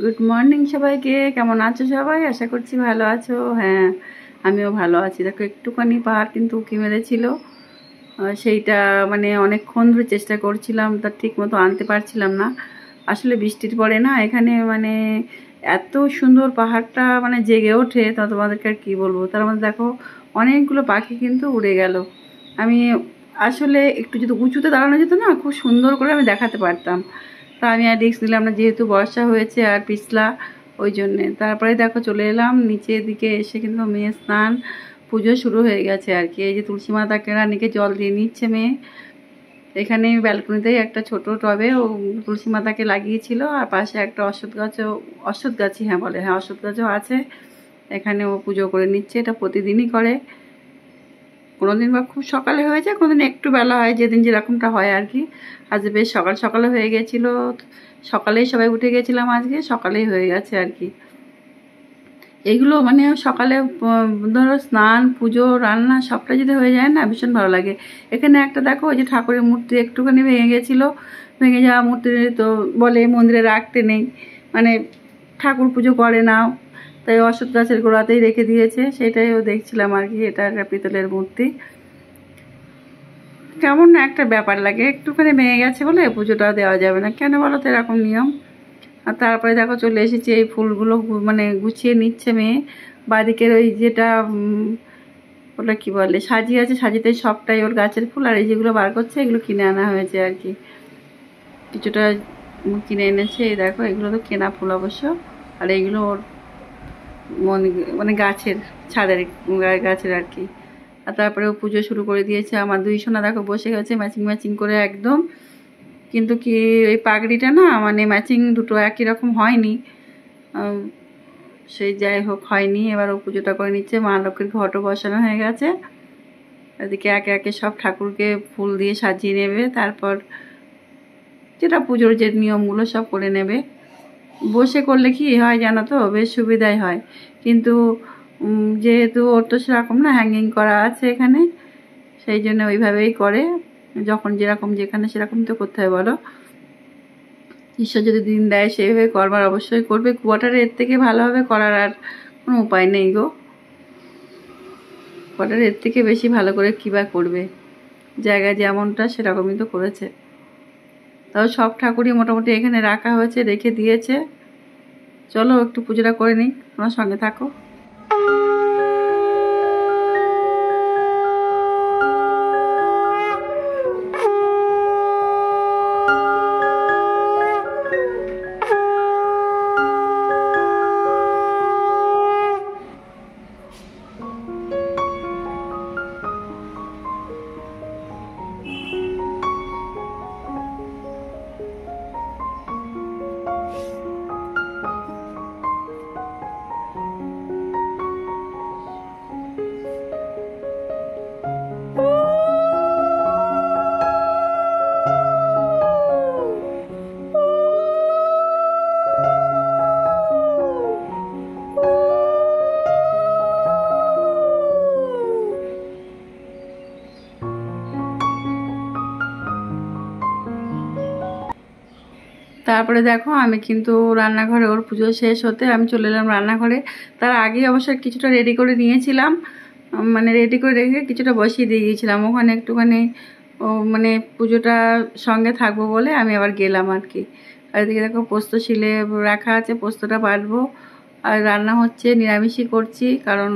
Good morning সবাইকে। কেমন আছো সবাই? আশা করছি ভালো আছো। হ্যাঁ, আমিও ভালো আছি। দেখো একটুখানি পাহাড় কিন্তু উঁকি মেরেছিল, সেইটা মানে অনেকক্ষণ ধরে চেষ্টা করছিলাম, তার ঠিক মতো আনতে পারছিলাম না। আসলে বৃষ্টির পরে না এখানে মানে এত সুন্দর পাহাড়টা মানে জেগে ওঠে, তা তোমাদেরকে আর কী বলবো। তার মধ্যে দেখো অনেকগুলো পাখি কিন্তু উড়ে গেল। আমি আসলে একটু যদি উঁচুতে দাঁড়ানো যেত না, খুব সুন্দর করে আমি দেখাতে পারতাম। তা আমি আর রিস্ক নিলাম না, যেহেতু বর্ষা হয়েছে আর পিছলা, ওই জন্যে। তারপরে দেখো চলে এলাম নিচের দিকে। এসে কিন্তু মেয়ে স্নান পুজো শুরু হয়ে গেছে আর কি। এই যে তুলসী মাতাকে রানীকে জল দিয়ে নিচ্ছে মেয়ে। এখানে ব্যালকনিতেই একটা ছোট টবে ও তুলসী মাতাকে লাগিয়েছিল, আর পাশে একটা অশ্বত্থ গাছই হ্যাঁ বলে, হ্যাঁ অশ্বত্থ গাছও আছে। এখানে ও পুজো করে নিচ্ছে, এটা প্রতিদিনই করে। কোনোদিন বা খুব সকালে হয়ে যায়, কোনোদিন একটু বেলা হয়, যেদিন যেরকমটা হয় আর কি। আজ বেশ সকাল সকালে হয়ে গেছিলো, সকালেই সবাই উঠে গেছিলাম, আজকে সকালেই হয়ে গেছে আর কি। এইগুলো মানে সকালে ধরো স্নান পুজো রান্না সবটা যদি হয়ে যায় না, ভীষণ ভালো লাগে। এখানে একটা দেখো, ওই যে ঠাকুরের মূর্তি একটুখানি ভেঙে গেছিলো, ভেঙে যাওয়া মূর্তি তো বলে মন্দিরে রাখতে নেই, মানে ঠাকুর পুজো করে না, তাই অশ্বত্থ গাছের গোড়াতেই রেখে দিয়েছে। সেটাই ও দেখছিলাম আর কি। এটা একটা পিতলের মূর্তি, কেমন না একটা ব্যাপার লাগে, একটুখানি ভেঙে গেছে বলে পুজোটা দেওয়া যাবে না, কেন বলো তো এরকম নিয়ম। আর তারপরে দেখো চলে এসেছি, এই ফুলগুলো মানে গুছিয়ে নিচ্ছে মেয়ে। বাদিকের ওই যেটা ওটা কি বলে সাজিয়ে আছে, সাজিতে সবটাই ওর গাছের ফুল, আর এই যেগুলো বার করছে এগুলো কিনে আনা হয়েছে আর কি। কিছুটা কিনে এনেছে। এই দেখো এগুলো তো কেনা ফুল অবশ্য, আর এইগুলো ওর মানে গাছের ছাদের গাছের আর কি। আর তারপরে ও পুজো শুরু করে দিয়েছে। আমার দুই সোনা দেখো বসে গেছে ম্যাচিং ম্যাচিং করে একদম। কিন্তু কি ওই পাগড়িটা না মানে ম্যাচিং দুটো একই রকম হয়নি, সেই যাই হোক হয়নি। এবার ও পুজোটা করে নিচ্ছে। মা লক্ষ্মীর ঘটও বসানো হয়ে গেছে। এদিকে একে একে সব ঠাকুরকে ফুল দিয়ে সাজিয়ে নেবে, তারপর যেটা পুজোর যে নিয়মগুলো সব করে নেবে। বসে করলে কি হয় জানো তো, বেশ সুবিধাই হয়। কিন্তু যেহেতু ওর তো সেরকম না, হ্যাঙ্গিং করা আছে এখানে, সেই জন্য ওইভাবেই করে। যখন যেরকম যেখানে সেরকম তো করতে হয় বলো। ঈশ্বর যদি দিন দেয় সেইভাবে করবার অবশ্যই করবে। কোয়ার্টারে এর থেকে ভালোভাবে করার আর কোনো উপায় নেই গো। কোয়ার্টারে এর থেকে বেশি ভালো করে কী বা করবে, জায়গায় যেমনটা সেরকমই তো করেছে। তাও সব ঠাকুরই মোটামুটি এখানে রাখা হয়েছে, রেখে দিয়েছে। চলো একটু পুজোটা করে নিই, তোমার সঙ্গে থাকো। তারপরে দেখো আমি কিন্তু রান্নাঘরে, ওর পুজো শেষ হতে আমি চলে এলাম রান্নাঘরে। তার আগে অবশ্য কিছুটা রেডি করে নিয়েছিলাম, মানে রেডি করে রেখে কিছুটা বসিয়ে দিয়ে গিয়েছিলাম ওখানে একটুখানি। ও মানে পুজোটা সঙ্গে থাকবো বলে আমি আবার গেলাম আর কি। আর এদিকে দেখো পোস্ত শিলে রাখা আছে, পোস্তটা বাটবো। আর রান্না হচ্ছে, নিরামিষই করছি, কারণ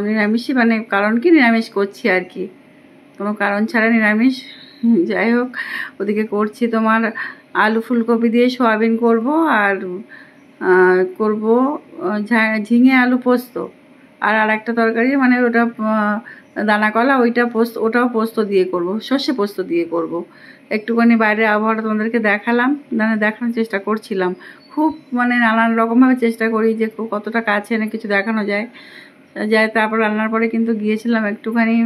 নিরামিষই মানে কারণ কি নিরামিষ করছি আর কি, কোনো কারণ ছাড়া নিরামিষ। যাই হোক, ওদিকে করছি তোমার আলু ফুলকপি দিয়ে সয়াবিন করব, আর করব ঝিঙে আলু পোস্ত। আর একটা তরকারি মানে ওটা দানা কলা, ওইটা পোস্ত, ওটাও পোস্ত দিয়ে করব, সর্ষে পোস্ত দিয়ে করব। একটুখানি বাইরের আবহাওয়াটা তোমাদেরকে দেখালাম, দেখানোর চেষ্টা করছিলাম। খুব মানে নানান রকমভাবে চেষ্টা করি যে কতটা কাছে এনে কিছু দেখানো যায়। তারপর রান্নার পরে কিন্তু গিয়েছিলাম একটুখানি,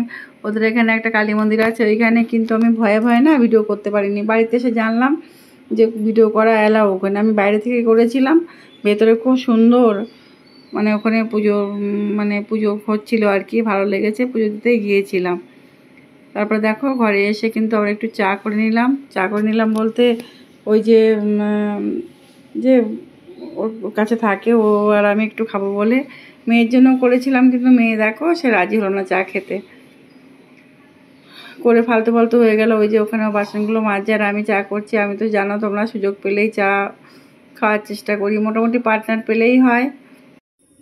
ওদের এখানে একটা কালী মন্দির আছে, ওইখানে কিন্তু আমি ভয়ে ভয়ে না ভিডিও করতে পারিনি। বাড়িতে এসে জানলাম যে ভিডিও করা অ্যালাউ ওখানে। আমি বাইরে থেকে করেছিলাম, ভেতরে খুব সুন্দর মানে ওখানে পুজো হচ্ছিলো আর কি, ভালো লেগেছে, পুজো দিতে গিয়েছিলাম। তারপরে দেখো ঘরে এসে কিন্তু আবার একটু চা করে নিলাম বলতে ওই যে ওর কাছে থাকে, ও আর আমি একটু খাবো বলে মেয়ের জন্য করেছিলাম, কিন্তু মেয়ে দেখো সে রাজি হলো না চা খেতে, করে ফালতু ফালতু হয়ে গেল। ওই যে ওখানে বাসনগুলো মাজছে আর আমি চা করছি। আমি তো জানো তোমরা সুযোগ পেলেই চা খাওয়ার চেষ্টা করি, মোটামুটি পার্টনার পেলেই হয়।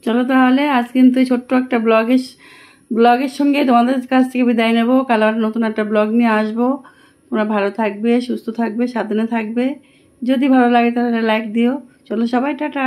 চলো তাহলে আজ কিন্তু ছোট্ট একটা ব্লগের সঙ্গে তোমাদের কাছ থেকে বিদায় নেবো। কাল আর নতুন একটা ব্লগ নিয়ে আসবো। তোমরা ভালো থাকবে, সুস্থ থাকবে, সাবধানে থাকবে। যদি ভালো লাগে তাহলে লাইক দিও। চলো সবাই টাটা।